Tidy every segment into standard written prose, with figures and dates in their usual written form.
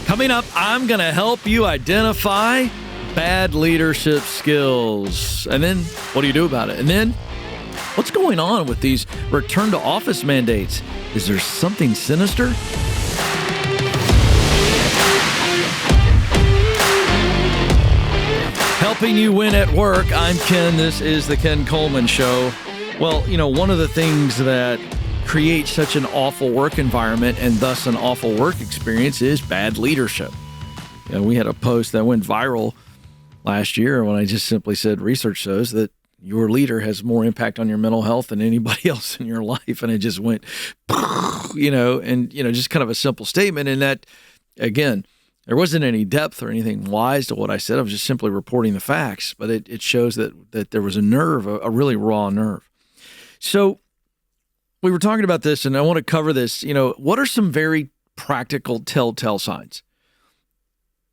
Coming up, I'm going to help you identify bad leadership skills. And then, what do you do about it? And then, what's going on with these return to office mandates? Is there something sinister? Helping you win at work. I'm Ken. This is the Ken Coleman Show. Well, one of the things that creates such an awful work environment and thus an awful work experience is bad leadership. We had a post that went viral last year when I just simply said research shows that your leader has more impact on your mental health than anybody else in your life. And it just went, just kind of a simple statement. And that, again, there wasn't any depth or anything wise to what I said. I was just simply reporting the facts, but it shows that there was a nerve, a really raw nerve. So we were talking about this, and I want to cover this. What are some very practical telltale signs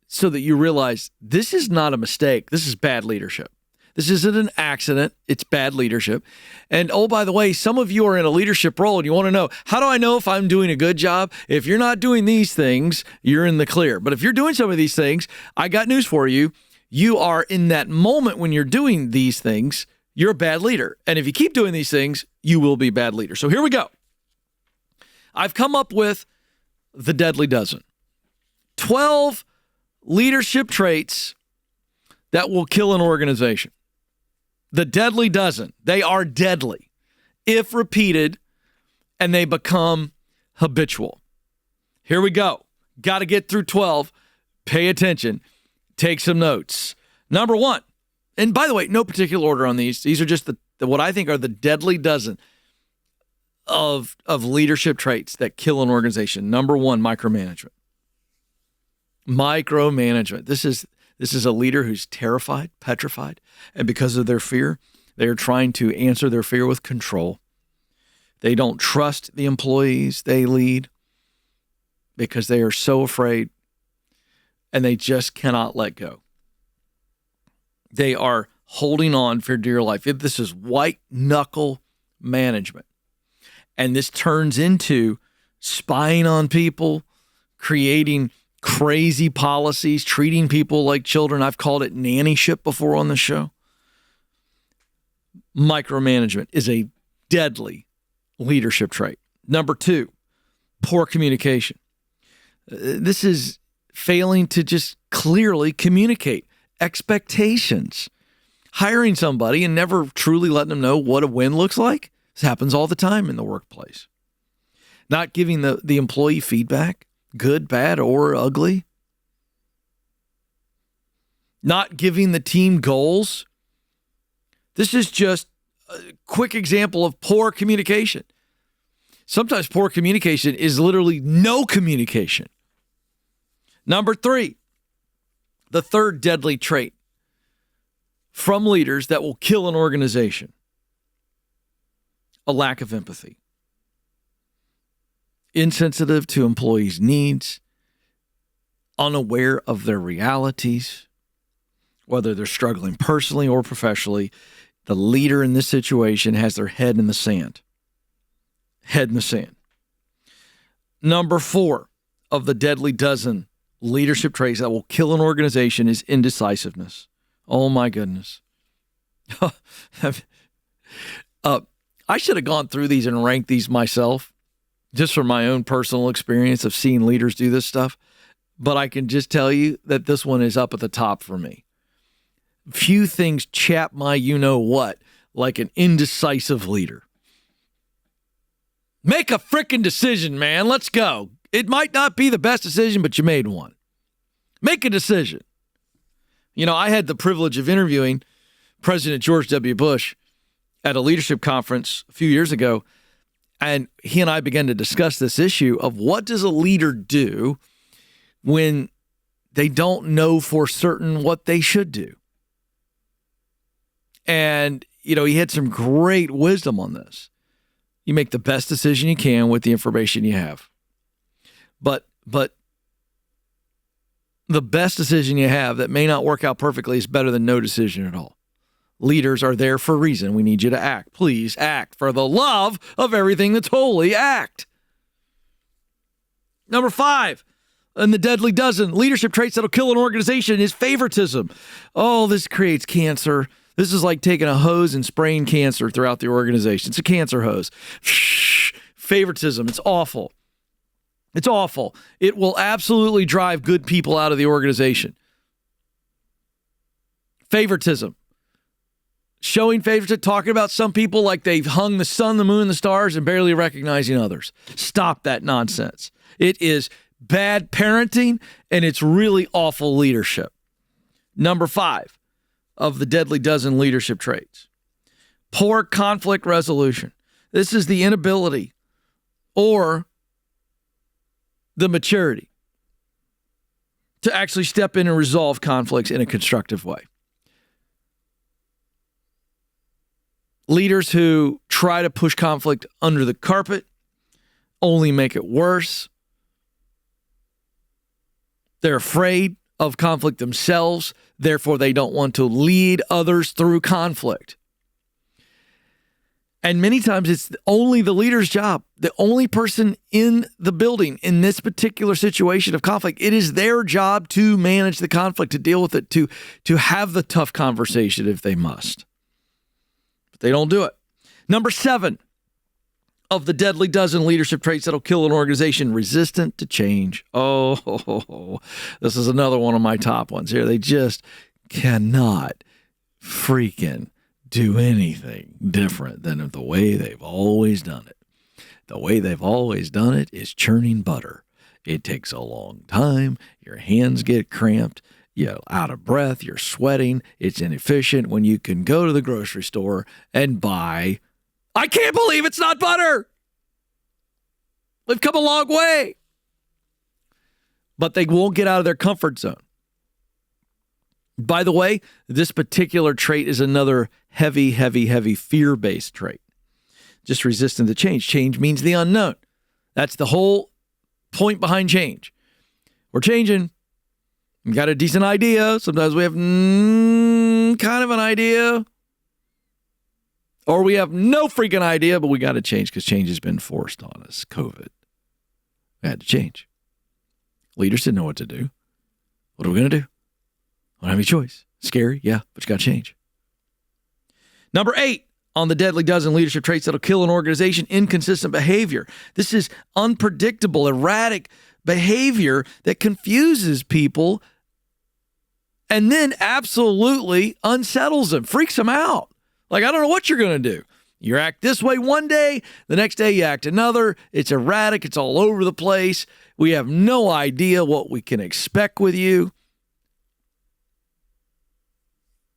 so that you realize this is not a mistake? This is bad leadership. This isn't an accident. It's bad leadership. And oh, by the way, some of you are in a leadership role and you want to know, how do I know if I'm doing a good job? If you're not doing these things, you're in the clear. But if you're doing some of these things, I got news for you. You are in that moment when you're doing these things, you're a bad leader. And if you keep doing these things, you will be a bad leader. So here we go. I've come up with the deadly dozen. 12 leadership traits that will kill an organization. The deadly dozen. They are deadly if repeated and they become habitual. Here we go. Got to get through 12. Pay attention. Take some notes. Number one. And by the way, no particular order on these. These are just what I think are the deadly dozen of leadership traits that kill an organization. Number one, micromanagement. Micromanagement. This is a leader who's terrified, petrified, and because of their fear, they are trying to answer their fear with control. They don't trust the employees they lead because they are so afraid, and they just cannot let go. They are holding on for dear life. This is white-knuckle management. And this turns into spying on people, creating crazy policies, treating people like children. I've called it nannyship before on the show. Micromanagement is a deadly leadership trait. Number two, poor communication. This is failing to just clearly communicate expectations. Hiring somebody and never truly letting them know what a win looks like. This happens all the time in the workplace. Not giving the employee feedback, good, bad, or ugly. Not giving the team goals. This is just a quick example of poor communication. Sometimes poor communication is literally no communication. Number three, the third deadly trait from leaders that will kill an organization: a lack of empathy. Insensitive to employees' needs, unaware of their realities, whether they're struggling personally or professionally. The leader in this situation has their head in the sand. Head in the sand. Number four of the deadly dozen leadership traits that will kill an organization is indecisiveness. Oh my goodness. I should have gone through these and ranked these myself, just from my own personal experience of seeing leaders do this stuff. But I can just tell you that this one is up at the top for me. Few things chap my you-know-what like an indecisive leader. Make a frickin' decision, man. Let's go. It might not be the best decision, but you made one. Make a decision. I had the privilege of interviewing President George W. Bush at a leadership conference a few years ago, and he and I began to discuss this issue of what does a leader do when they don't know for certain what they should do. And, he had some great wisdom on this. You make the best decision you can with the information you have. But the best decision you have that may not work out perfectly is better than no decision at all. Leaders are there for a reason. We need you to act. Please act. For the love of everything that's holy, act. Number 5, And the deadly dozen leadership traits that'll kill an organization is favoritism. Oh, this creates cancer. This is like taking a hose and spraying cancer throughout the organization. It's a cancer hose. Favoritism. It's awful. It's awful. It will absolutely drive good people out of the organization. Favoritism. Showing favoritism, talking about some people like they've hung the sun, the moon, the stars, and barely recognizing others. Stop that nonsense. It is bad parenting, and it's really awful leadership. Number 5 of the deadly dozen leadership traits. Poor conflict resolution. This is the inability or the maturity to actually step in and resolve conflicts in a constructive way. Leaders who try to push conflict under the carpet only make it worse. They're afraid of conflict themselves, therefore they don't want to lead others through conflict. And many times it's only the leader's job, the only person in the building in this particular situation of conflict. It is their job to manage the conflict, to deal with it, to have the tough conversation if they must. But they don't do it. Number 7 of the deadly dozen leadership traits that'll kill an organization, resistant to change. Oh, this is another one of my top ones here. They just cannot freaking do anything different than the way they've always done it. The way they've always done it is churning butter. It takes a long time. Your hands get cramped. You're out of breath. You're sweating. It's inefficient when you can go to the grocery store and buy. I can't believe it's not butter. They've come a long way. But they won't get out of their comfort zone. By the way, this particular trait is another heavy fear-based trait. Just resistant to change. Change means the unknown. That's the whole point behind change. We're changing. We got a decent idea. Sometimes we have kind of an idea. Or we have no freaking idea, but we got to change because change has been forced on us. COVID. We had to change. Leaders didn't know what to do. What are we going to do? We don't have any choice. Scary, yeah, but you got to change. Number 8 on the deadly dozen leadership traits that'll kill an organization, inconsistent behavior. This is unpredictable, erratic behavior that confuses people and then absolutely unsettles them, freaks them out. Like, I don't know what you're going to do. You act this way one day, the next day you act another. It's erratic. It's all over the place. We have no idea what we can expect with you.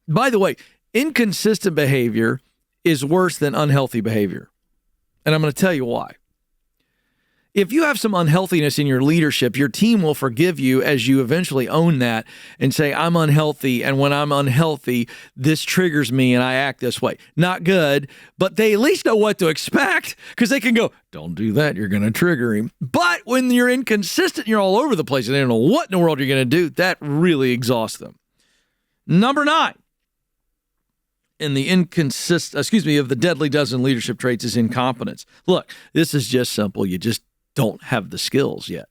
By the way, inconsistent behavior is worse than unhealthy behavior. And I'm going to tell you why. If you have some unhealthiness in your leadership, your team will forgive you as you eventually own that and say, I'm unhealthy, and when I'm unhealthy, this triggers me and I act this way. Not good, but they at least know what to expect because they can go, don't do that, you're going to trigger him. But when you're inconsistent, you're all over the place and they don't know what in the world you're going to do, that really exhausts them. Number 9 in the of the deadly dozen leadership traits is incompetence. Look, this is just simple. You just don't have the skills yet.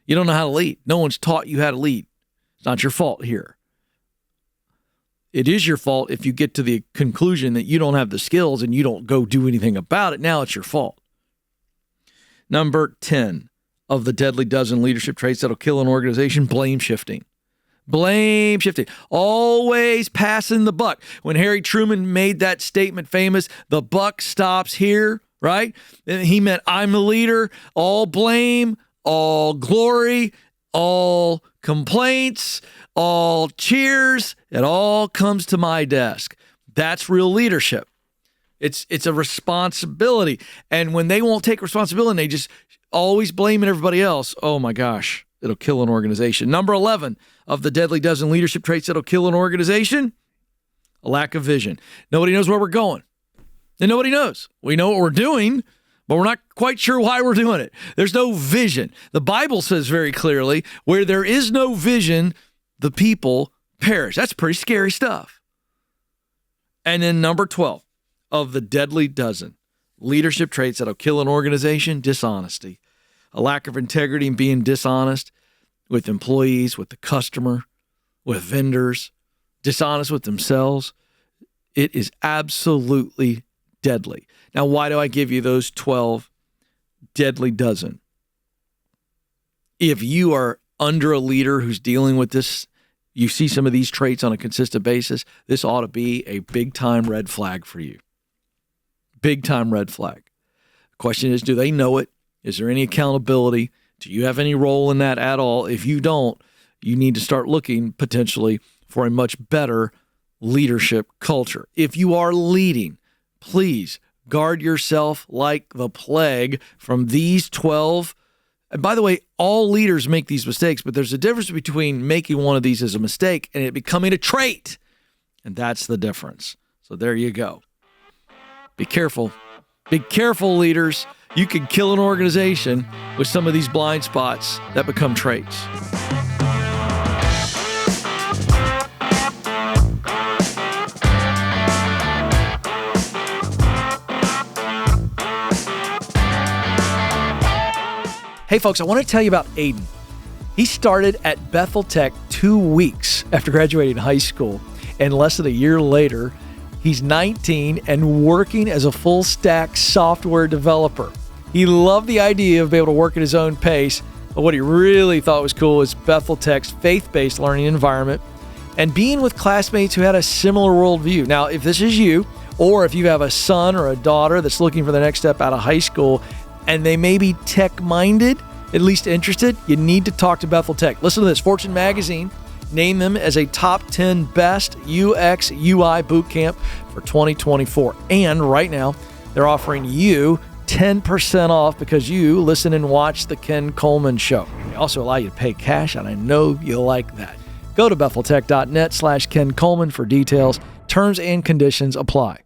You don't know how to lead. No one's taught you how to lead. It's not your fault here. It is your fault if you get to the conclusion that you don't have the skills and you don't go do anything about it. Now it's your fault. Number 10 of the deadly dozen leadership traits that'll kill an organization, blame shifting. Blame shifting. Always passing the buck. When Harry Truman made that statement famous, the buck stops here, right? And he meant I'm the leader. All blame, all glory, all complaints, all cheers. It all comes to my desk. That's real leadership. It's a responsibility. And when they won't take responsibility and they just always blaming everybody else, oh my gosh, it'll kill an organization. Number 11 of the deadly dozen leadership traits that'll kill an organization, a lack of vision. Nobody knows where we're going. And nobody knows. We know what we're doing, but we're not quite sure why we're doing it. There's no vision. The Bible says very clearly, where there is no vision, the people perish. That's pretty scary stuff. And then number 12 of the deadly dozen leadership traits that'll kill an organization, dishonesty. A lack of integrity and being dishonest. with employees, with the customer, with vendors, dishonest with themselves, it is absolutely deadly. Now, why do I give you those 12 deadly dozen? If you are under a leader who's dealing with this, you see some of these traits on a consistent basis, this ought to be a big-time red flag for you. Big-time red flag. The question is, do they know it? Is there any accountability? Do you have any role in that at all? If you don't, you need to start looking potentially for a much better leadership culture. If you are leading, please guard yourself like the plague from these 12. And by the way, all leaders make these mistakes, but there's a difference between making one of these as a mistake and it becoming a trait. And that's the difference. So there you go. Be careful. Be careful, leaders. You can kill an organization with some of these blind spots that become traits. Hey, folks, I want to tell you about Aiden. He started at Bethel Tech 2 weeks after graduating high school, and less than a year later, he's 19 and working as a full-stack software developer. He loved the idea of being able to work at his own pace, but what he really thought was cool is Bethel Tech's faith-based learning environment and being with classmates who had a similar worldview. Now, if this is you, or if you have a son or a daughter that's looking for the next step out of high school, and they may be tech-minded, at least interested, you need to talk to Bethel Tech. Listen to this. Fortune Magazine named them as a top 10 best UX UI bootcamp for 2024. And right now, they're offering you 10% off because you listen and watch The Ken Coleman Show. They also allow you to pay cash, and I know you'll like that. Go to betheltech.net/Ken Coleman for details. Terms and conditions apply.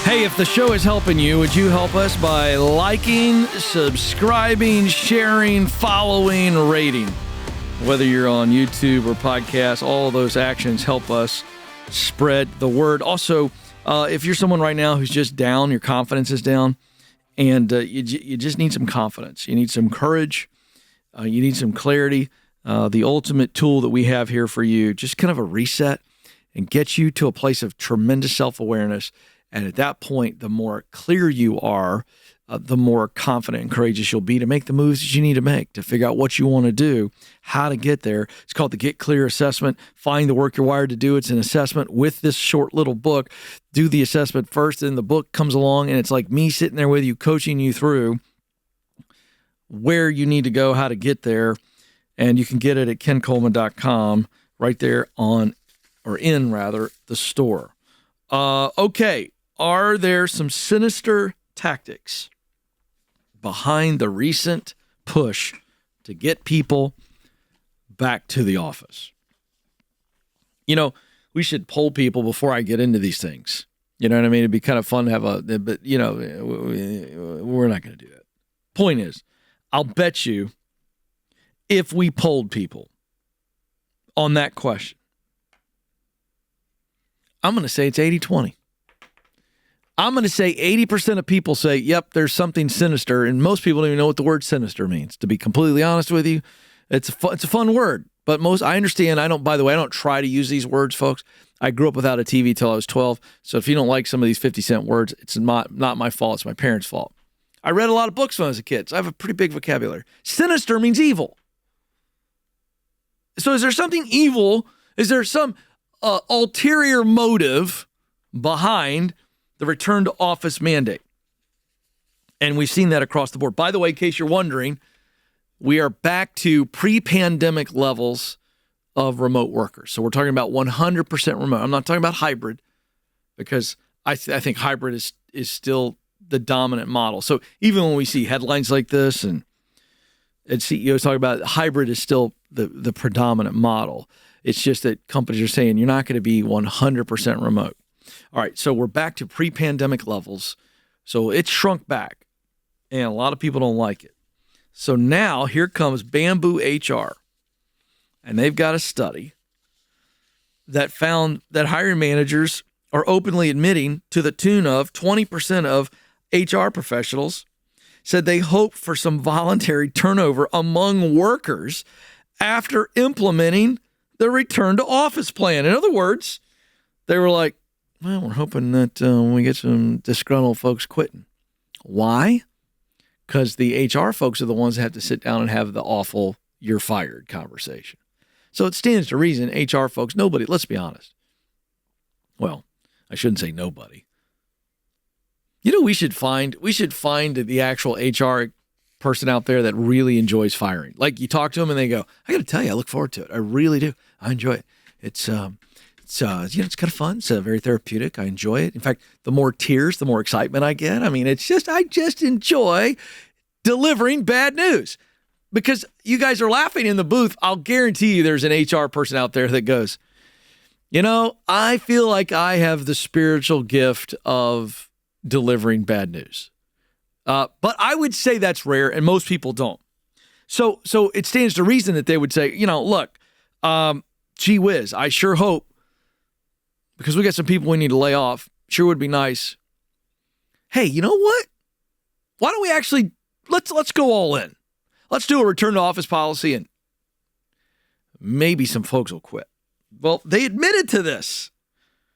Hey, if the show is helping you, would you help us by liking, subscribing, sharing, following, rating? Whether you're on YouTube or podcast, all of those actions help us spread the word. Also, if you're someone right now who's just down, your confidence is down, and you just need some confidence. You need some courage. You need some clarity. The ultimate tool that we have here for you, just kind of a reset and get you to a place of tremendous self-awareness. And at that point, the more clear you are, the more confident and courageous you'll be to make the moves that you need to make, to figure out what you want to do, how to get there. It's called the Get Clear Assessment. Find the work you're wired to do. It's an assessment with this short little book. Do the assessment first, then the book comes along, and it's like me sitting there with you, coaching you through where you need to go, how to get there. And you can get it at kencoleman.com right there in the store. Okay. Are there some sinister tactics behind the recent push to get people back to the office? You know, we should poll people before I get into these things. You know what I mean? It'd be kind of fun to have but you know, we're not going to do that. Point is, I'll bet you if we polled people on that question, I'm going to say it's 80-20. I'm going to say 80% of people say, yep, there's something sinister, and most people don't even know what the word sinister means. To be completely honest with you, it's a fun word, but I understand. By the way, I don't try to use these words, folks. I grew up without a TV till I was 12, so if you don't like some of these 50-cent words, it's not my fault. It's my parents' fault. I read a lot of books when I was a kid, so I have a pretty big vocabulary. Sinister means evil. So is there something evil? Is there some ulterior motive behind the return to office mandate? And we've seen that across the board. By the way, in case you're wondering, we are back to pre-pandemic levels of remote workers. So we're talking about 100% remote. I'm not talking about hybrid, because I think hybrid is still the dominant model. So even when we see headlines like this and CEOs talking about hybrid is still the predominant model. It's just that companies are saying you're not going to be 100% remote. All right, so we're back to pre-pandemic levels. So it's shrunk back, and a lot of people don't like it. So now here comes Bamboo HR, and they've got a study that found that hiring managers are openly admitting to the tune of 20% of HR professionals said they hope for some voluntary turnover among workers after implementing the return to office plan. In other words, they were like, well, we're hoping that we get some disgruntled folks quitting. Why? Because the HR folks are the ones that have to sit down and have the awful "you're fired" conversation. So it stands to reason HR folks, nobody, let's be honest. Well, I shouldn't say nobody. You know, we should find the actual HR person out there that really enjoys firing. Like, you talk to them and they go, I got to tell you, I look forward to it. I really do. I enjoy it. It's kind of fun. It's very therapeutic. I enjoy it. In fact, the more tears, the more excitement I get. I mean, I just enjoy delivering bad news. Because you guys are laughing in the booth, I'll guarantee you there's an HR person out there that goes, you know, I feel like I have the spiritual gift of delivering bad news. But I would say that's rare, and most people don't. So it stands to reason that they would say, you know, look, gee whiz, I sure hope, because we got some people we need to lay off, sure would be nice. Hey, you know what? Why don't we actually, let's go all in. Let's do a return to office policy and maybe some folks will quit. Well, they admitted to this.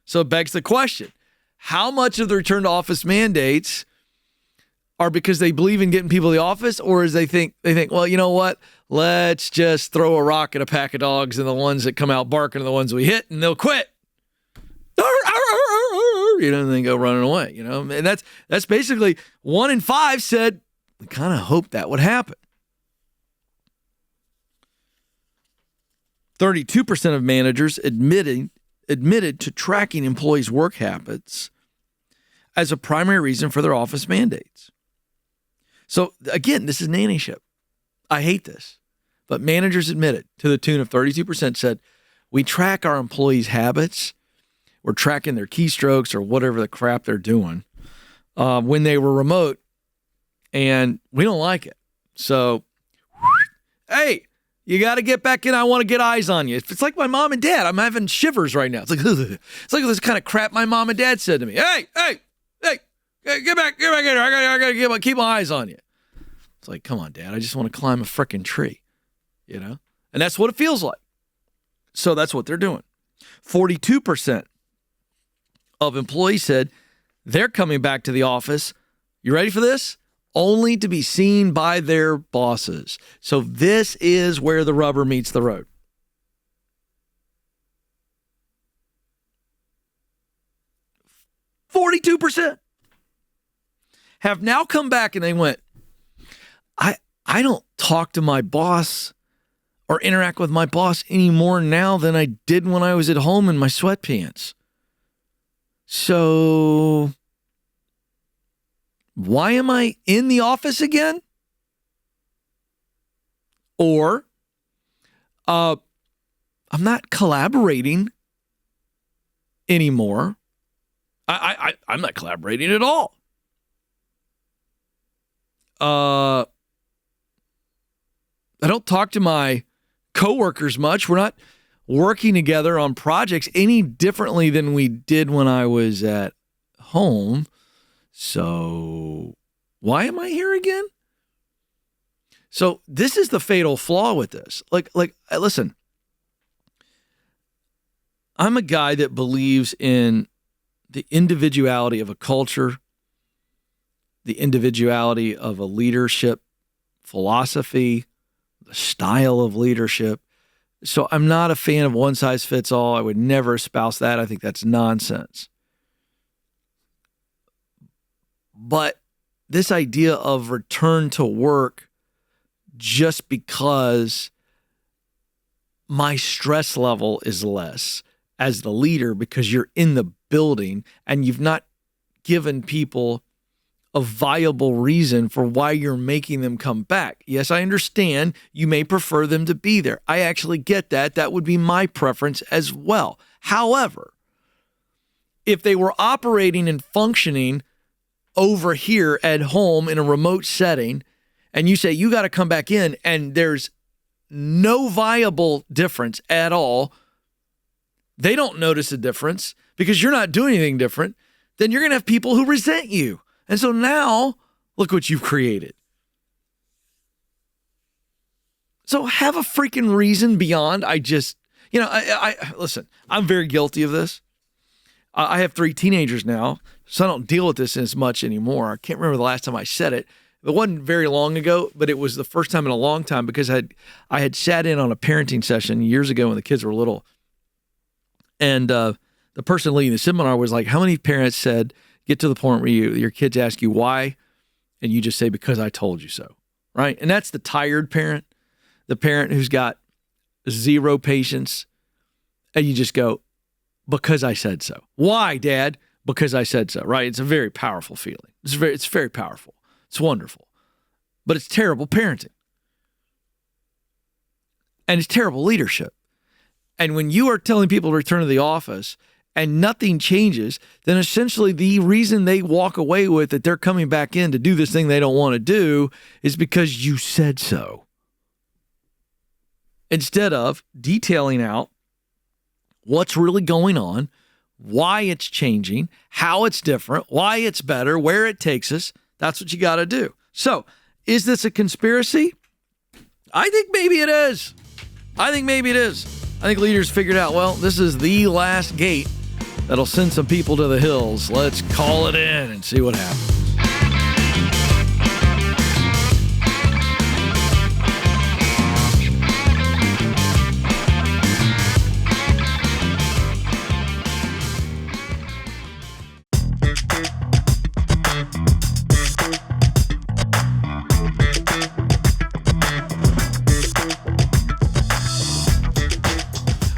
So it begs the question, how much of the return to office mandates are because they believe in getting people to the office, or is they think, well, you know what? Let's just throw a rock at a pack of dogs, and the ones that come out barking are the ones we hit, and they'll quit. You know, and then go running away, you know? And that's basically 1 in 5 said, we kind of hoped that would happen. 32% of managers admitted to tracking employees' work habits as a primary reason for their office mandates. So again, this is nannyship. I hate this. But managers admitted to the tune of 32% said, we track our employees' habits. We're tracking their keystrokes or whatever the crap they're doing when they were remote, and we don't like it. So, hey, you got to get back in. I want to get eyes on you. It's like my mom and dad. I'm having shivers right now. It's like this kind of crap my mom and dad said to me. Hey, get back in here. I got to keep my eyes on you. It's like, come on, Dad. I just want to climb a freaking tree, you know? And that's what it feels like. So that's what they're doing. 42% of employees said they're coming back to the office. You ready for this? Only to be seen by their bosses. So this is where the rubber meets the road. %42 have now come back and they went, I don't talk to my boss or interact with my boss any more now than I did when I was at home in my sweatpants. So why am I in the office again? Or I'm not collaborating anymore. I'm not collaborating at all. I don't talk to my coworkers much. We're not working together on projects any differently than we did when I was at home. So why am I here again? So this is the fatal flaw with this. Like, listen, I'm a guy that believes in the individuality of a culture, the individuality of a leadership philosophy, the style of leadership. So I'm not a fan of one size fits all. I would never espouse that. I think that's nonsense. But this idea of return to work just because my stress level is less as the leader because you're in the building and you've not given people a viable reason for why you're making them come back. Yes, I understand you may prefer them to be there. I actually get that. That would be my preference as well. However, if they were operating and functioning over here at home in a remote setting, and you say you got to come back in, and there's no viable difference at all, they don't notice a difference because you're not doing anything different, then you're going to have people who resent you. And so now, look what you've created. So have a freaking reason beyond, I listen, I'm very guilty of this. I have 3 teenagers now, so I don't deal with this as much anymore. I can't remember the last time I said it. It wasn't very long ago, but it was the first time in a long time because I had sat in on a parenting session years ago when the kids were little. And the person leading the seminar was like, how many parents said, get to the point where your kids ask you why, and you just say, because I told you so, right? And that's the tired parent, the parent who's got 0 patience, and you just go, because I said so. Why, Dad? Because I said so, right? It's a very powerful feeling. It's very powerful. It's wonderful. But it's terrible parenting. And it's terrible leadership. And when you are telling people to return to the office and nothing changes, then essentially the reason they walk away with that they're coming back in to do this thing they don't want to do is because you said so. Instead of detailing out what's really going on, why it's changing, how it's different, why it's better, where it takes us. That's what you got to do. So, is this a conspiracy? I think maybe it is. I think leaders figured out, well, this is the last gate that'll send some people to the hills. Let's call it in and see what happens.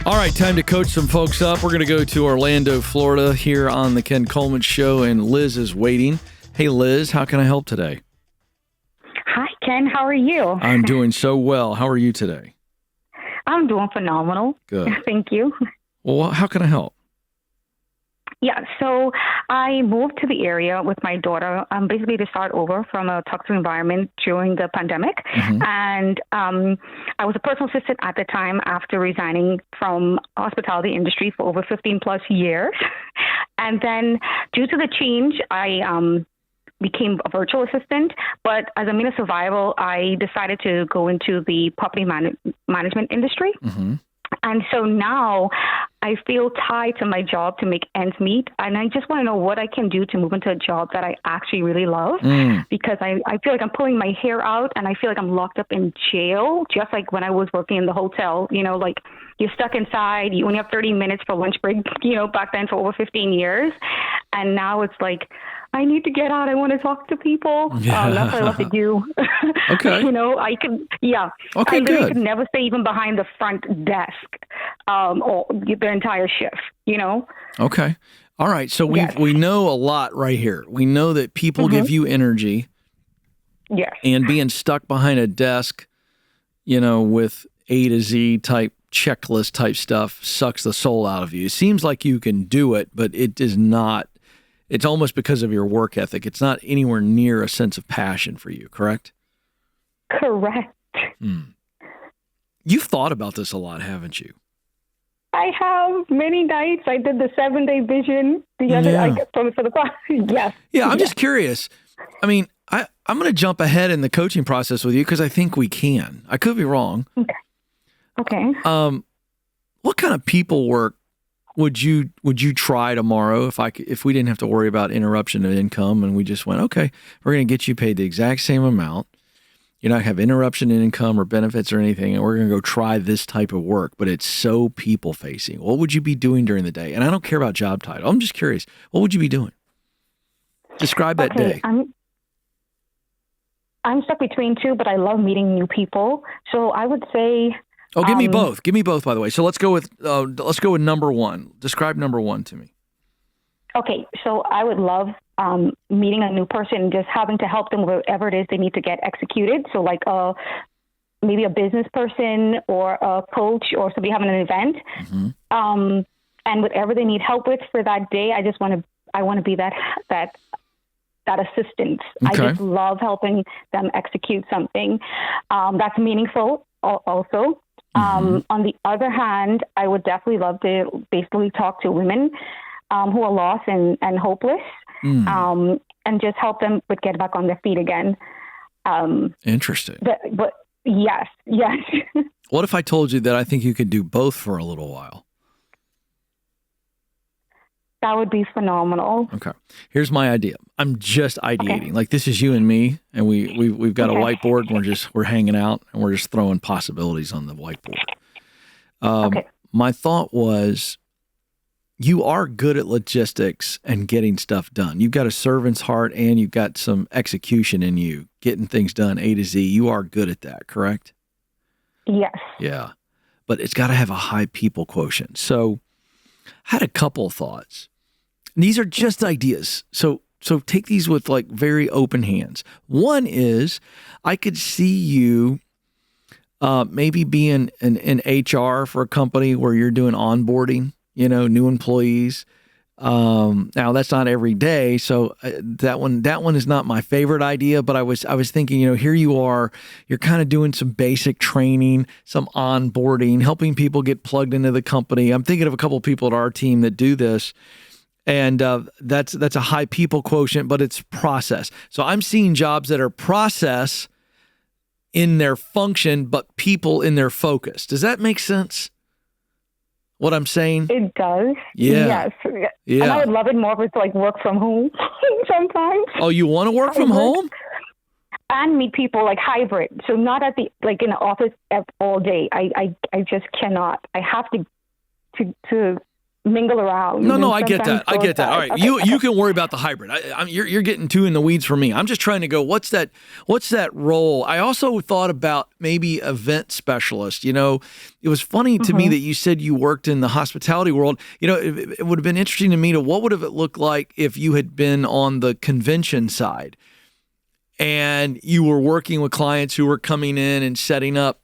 All right, time to coach some folks up. We're going to go to Orlando, Florida here on the Ken Coleman Show, and Liz is waiting. Hey, Liz, how can I help today? Hi, Ken. How are you? I'm doing so well. How are you today? I'm doing phenomenal. Good. Thank you. Well, how can I help? Yeah, so I moved to the area with my daughter, basically to start over from a toxic environment during the pandemic. Mm-hmm. And I was a personal assistant at the time after resigning from hospitality industry for over 15 plus years. And then due to the change, I became a virtual assistant. But as a means of survival, I decided to go into the property management industry. Mm-hmm. And so now I feel tied to my job to make ends meet. And I just want to know what I can do to move into a job that I actually really love, because I feel like I'm pulling my hair out and I feel like I'm locked up in jail, just like when I was working in the hotel. You know, like you're stuck inside. You only have 30 minutes for lunch break, you know, back then for over 15 years. And now it's like, I need to get out. I want to talk to people. Yeah. That's what I love to do. Okay. You know, I can, yeah. Okay, I literally good. could never stay even behind the front desk or the entire shift, you know? Okay. All right. So we know a lot right here. We know that people give you energy. Yes. And being stuck behind a desk, you know, with A to Z type checklist type stuff sucks the soul out of you. It seems like you can do it, but it is not. It's almost because of your work ethic. It's not anywhere near a sense of passion for you, correct? Correct. You've thought about this a lot, haven't you? I have many nights. I did the 7-day vision the other for the class. Yes. Yeah, I'm just curious. I mean, I'm going to jump ahead in the coaching process with you because I think we can. I could be wrong. Okay. What kind of people work would you try tomorrow if we didn't have to worry about interruption of income and we just went, okay, we're going to get you paid the exact same amount. You're not going to have interruption in income or benefits or anything, and we're going to go try this type of work, but it's so people-facing. What would you be doing during the day? And I don't care about job title. I'm just curious. What would you be doing? Describe that day. I'm stuck between two, but I love meeting new people. So I would say... Oh, give me both. Give me both, by the way. So let's go with number one. Describe number one to me. Okay, so I would love meeting a new person and just having to help them with whatever it is they need to get executed. So like maybe a business person or a coach or somebody having an event. Mm-hmm. And whatever they need help with for that day, I want to be that assistant. Okay. I just love helping them execute something that's meaningful also. On the other hand, I would definitely love to basically talk to women who are lost and hopeless, and just help them but get back on their feet again. Interesting. But yes. What if I told you that I think you could do both for a little while? That would be phenomenal. Okay. Here's my idea. I'm just ideating. Okay. Like, this is you and me, and we've got a whiteboard, and we're hanging out, and we're just throwing possibilities on the whiteboard. My thought was, you are good at logistics and getting stuff done. You've got a servant's heart, and you've got some execution in you, getting things done A to Z. You are good at that, correct? Yes. Yeah. But it's got to have a high people quotient. So I had a couple of thoughts. And these are just ideas. So take these with like very open hands. One is, I could see you maybe being an HR for a company where you're doing onboarding, new employees. Now that's not every day. So that one is not my favorite idea, but I was thinking, here you are, you're kind of doing some basic training, some onboarding, helping people get plugged into the company. I'm thinking of a couple of people at our team that do this. And that's a high people quotient, but it's process. So I'm seeing jobs that are process in their function, but people in their focus. Does that make sense? What I'm saying? It does. Yeah. Yes. Yeah. And I would love it more if it's like work from home sometimes. Oh, you want to work from home? And meet people like hybrid. So not at the in the office all day. I just cannot. I have to mingle around. No, I get that. I get that. All right, okay. You can worry about the hybrid. You're getting too in the weeds for me. I'm just trying to go, what's that role? I also thought about maybe event specialist. It was funny to me that you said you worked in the hospitality world. It would have been interesting to me to what would have it looked like if you had been on the convention side and you were working with clients who were coming in and setting up,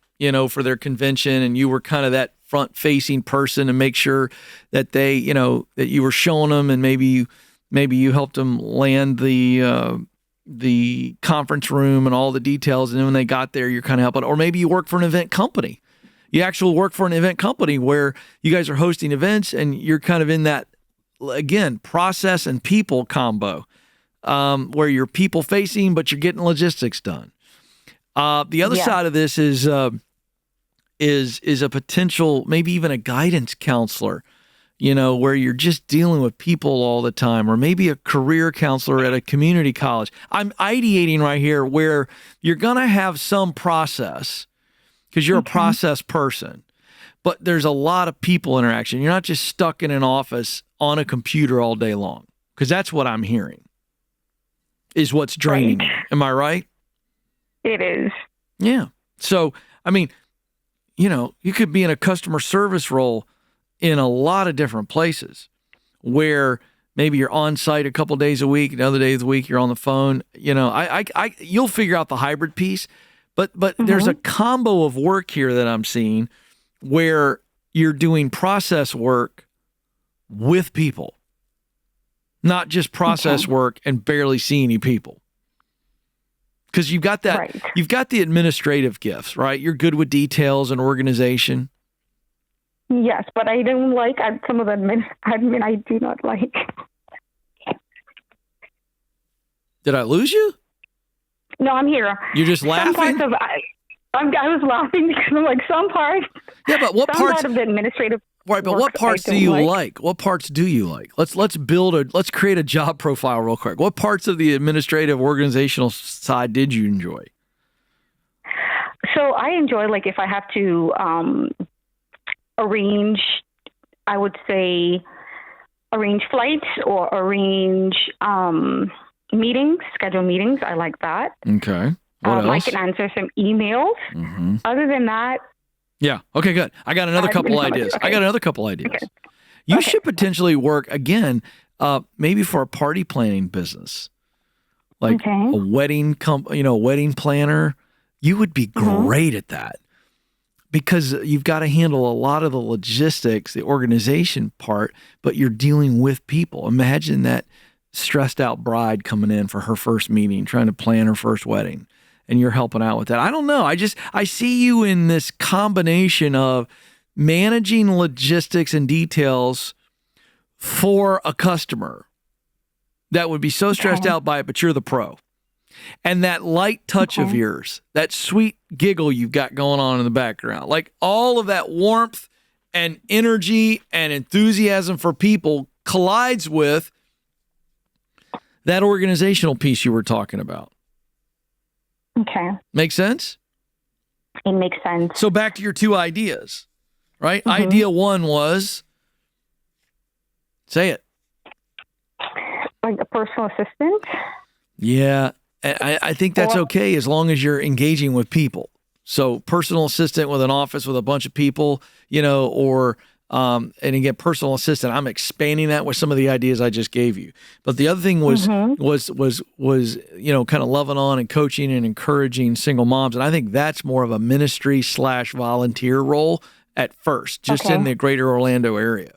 for their convention, and you were kind of that front-facing person to make sure that they, that you were showing them, and maybe you helped them land the conference room and all the details, and then when they got there, you're kind of helping. Or maybe you work for an event company. You actually work for an event company where you guys are hosting events, and you're kind of in that, again, process and people combo, where you're people-facing, but you're getting logistics done. The other side of this is a potential, maybe even a guidance counselor, where you're just dealing with people all the time, or maybe a career counselor at a community college. I'm ideating right here where you're going to have some process because you're a process person, but there's a lot of people interaction. You're not just stuck in an office on a computer all day long, because that's what I'm hearing is what's draining you. Am I right? It is. Yeah. So, I mean, you could be in a customer service role in a lot of different places where maybe you're on site a couple days a week, another day of the week you're on the phone. You'll figure out the hybrid piece, but there's a combo of work here that I'm seeing where you're doing process work with people, not just process work and barely see any people. Because you've got that, You've got the administrative gifts, right? You're good with details and organization. Yes, but I don't like some of the admin. I do not like. Did I lose you? No, I'm here. You're just laughing? I was laughing because I'm like, some parts. Yeah, but what parts of the administrative? Right, but what parts do you like? What parts do you like? Let's create a job profile real quick. What parts of the administrative organizational side did you enjoy? So I enjoy, like, if I have to arrange flights or arrange meetings, schedule meetings. I like that. Okay. What else? I can answer some emails. Other than that. Yeah. Okay, good. I got another couple ideas. Okay. You should potentially work, again, maybe for a party planning business. Like a wedding wedding planner. You would be great at that because you've got to handle a lot of the logistics, the organization part, but you're dealing with people. Imagine that stressed out bride coming in for her first meeting, trying to plan her first wedding. and you're helping out with that. I don't know. I see you in this combination of managing logistics and details for a customer that would be so stressed out by it, but you're the pro. And that light touch of yours, that sweet giggle you've got going on in the background, like all of that warmth and energy and enthusiasm for people collides with that organizational piece you were talking about. Okay. Make sense? It makes sense. So back to your two ideas, right? Idea one was, say it. Like a personal assistant? Yeah. I think that's okay as long as you're engaging with people. So personal assistant with an office with a bunch of people, or and again, personal assistant, I'm expanding that with some of the ideas I just gave you. But the other thing was kind of loving on and coaching and encouraging single moms. And I think that's more of a ministry / volunteer role at first, just in the greater Orlando area.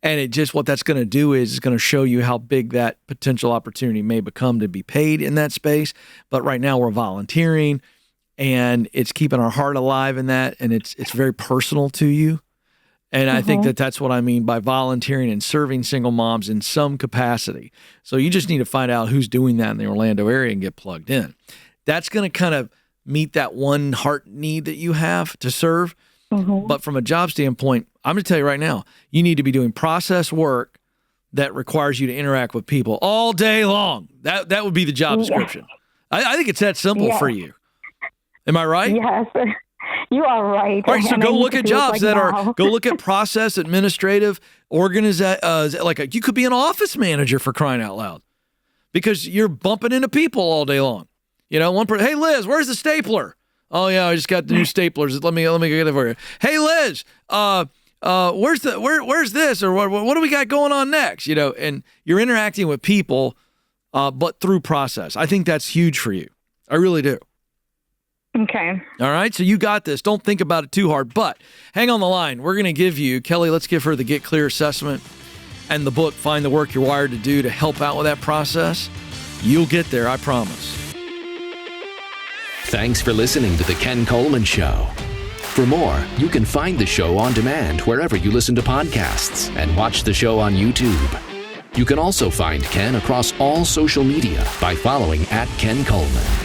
And what that's going to do is it's going to show you how big that potential opportunity may become to be paid in that space. But right now we're volunteering, and it's keeping our heart alive in that, and it's very personal to you. And I think that's what I mean by volunteering and serving single moms in some capacity. So you just need to find out who's doing that in the Orlando area and get plugged in. That's going to kind of meet that one heart need that you have to serve. But from a job standpoint, I'm going to tell you right now, you need to be doing process work that requires you to interact with people all day long. That would be the job description. I think it's that simple for you. Am I right? Yes, you are right. All right, so go look at jobs go look at process, administrative, you could be an office manager for crying out loud, because you're bumping into people all day long. One person, hey Liz, where's the stapler? Oh yeah, I just got the new staplers. Let me get it for you. Hey Liz, where's this, or what do we got going on next? And you're interacting with people, but through process. I think that's huge for you. I really do. Okay. All right, so you got this. Don't think about it too hard, but hang on the line. We're going to give you, Kelly, let's give her the Get Clear assessment and the book, Find the Work You're Wired to Do, to help out with that process. You'll get there, I promise. Thanks for listening to The Ken Coleman Show. For more, you can find the show on demand wherever you listen to podcasts and watch the show on YouTube. You can also find Ken across all social media by following @Ken Coleman.